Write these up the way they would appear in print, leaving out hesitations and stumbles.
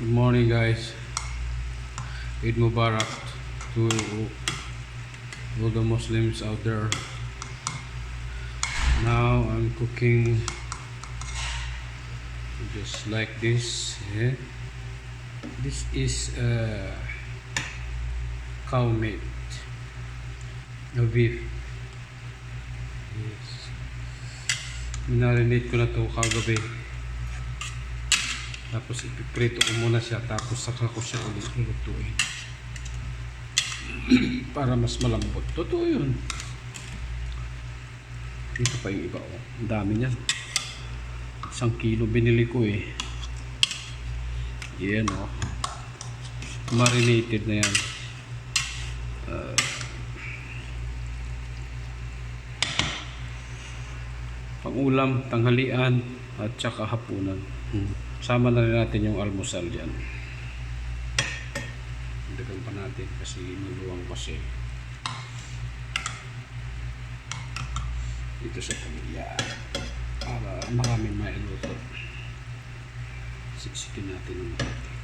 Good morning, guys. Eid Mubarak to all the Muslims out there. Now I'm cooking just like this. Yeah. This is cow meat, a beef. Yes. Minarinate ko na to kagabi. Tapos ipiprito ko muna siya, tapos saka ko siya ulit lutuin para mas malambot. Totoo yun. Dito pa yung iba, oh. Ang dami niyan. 1 kilo binili ko eh. Yan, oh. Marinated na yan. Pang-ulam, tanghalian at saka hapunan. Sama na rin natin yung almusal dyan. Dagan pa natin kasi maluwang kasi dito sa pamilya para maraming mailuto. Siksikin natin ng natin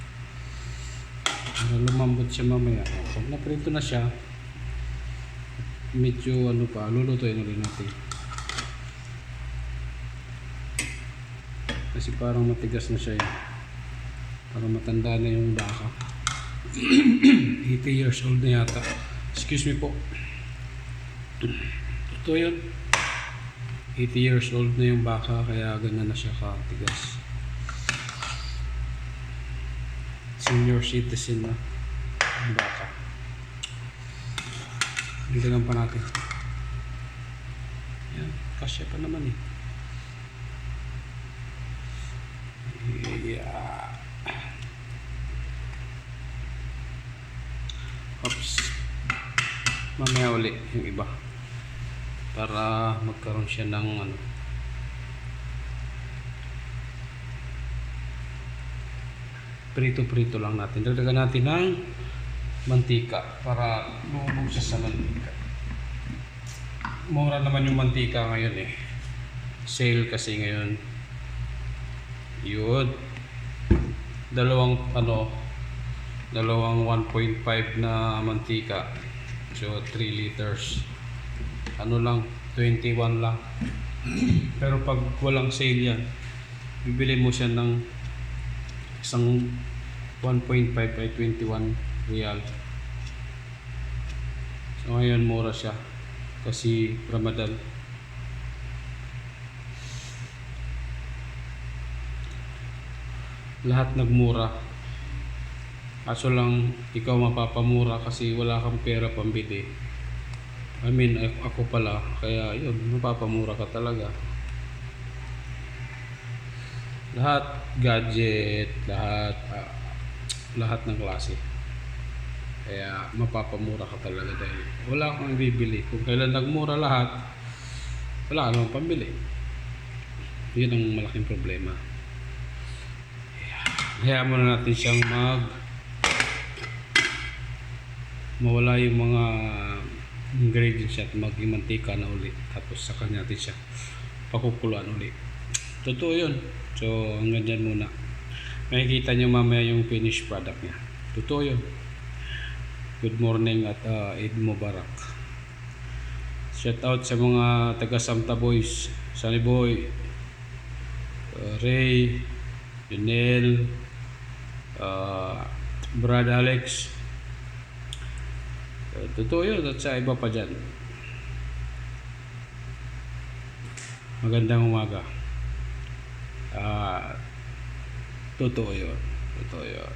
para lumambot siya mamaya. Pag naprito na siya, medyo lulutuin na rin natin kasi parang matigas na siya eh. Parang matanda na yung baka. 80 years old na yata. Excuse me po. Ito yun. 80 years old na yung baka, kaya ganyan na siya katigas. Senior citizen na yung baka. Dito lang pa natin. Yan, kasya pa naman eh. Yeah. Oops. Mamaya uli yung iba para magkaroon siya ng prito-prito lang natin. Dagdagan natin ng mantika para lumubog siya sa mantika. Mura naman yung mantika ngayon eh. Sale kasi ngayon. Yun. Dalawang 1.5 na mantika. So 3 liters. Lang, 21 lang. Pero pag walang sale yan, bibili mo siya ng isang 1.5 ay 21 real. So ngayon mura siya kasi Ramadan. Lahat nagmura. Kaso lang ikaw mapapamura kasi wala kang pera pambili. I mean, ako pala, kaya yun, mapapamura ka talaga. Lahat gadget, lahat ng klase. Kaya mapapamura ka talaga dahil wala kang bibili. Kung kailan nagmura lahat, wala ka namang pambili. Yun ang malaking problema. Hayaan muna natin siyang mawala yung mga ingredients at maging mantika na ulit, tapos saka natin siya pakukuluan ulit. Totoo yun. So hanggang dyan muna. Makikita nyo mamaya yung finished product niya. Totoo yun. Good morning at Eid Mubarak. Shout out sa mga taga Samta Boys, Sunny Boy, Ray, Junel, Brad Alex. Totoo yun at sa iba pa dyan. Magandang umaga. Totoo yun. Totoo yun.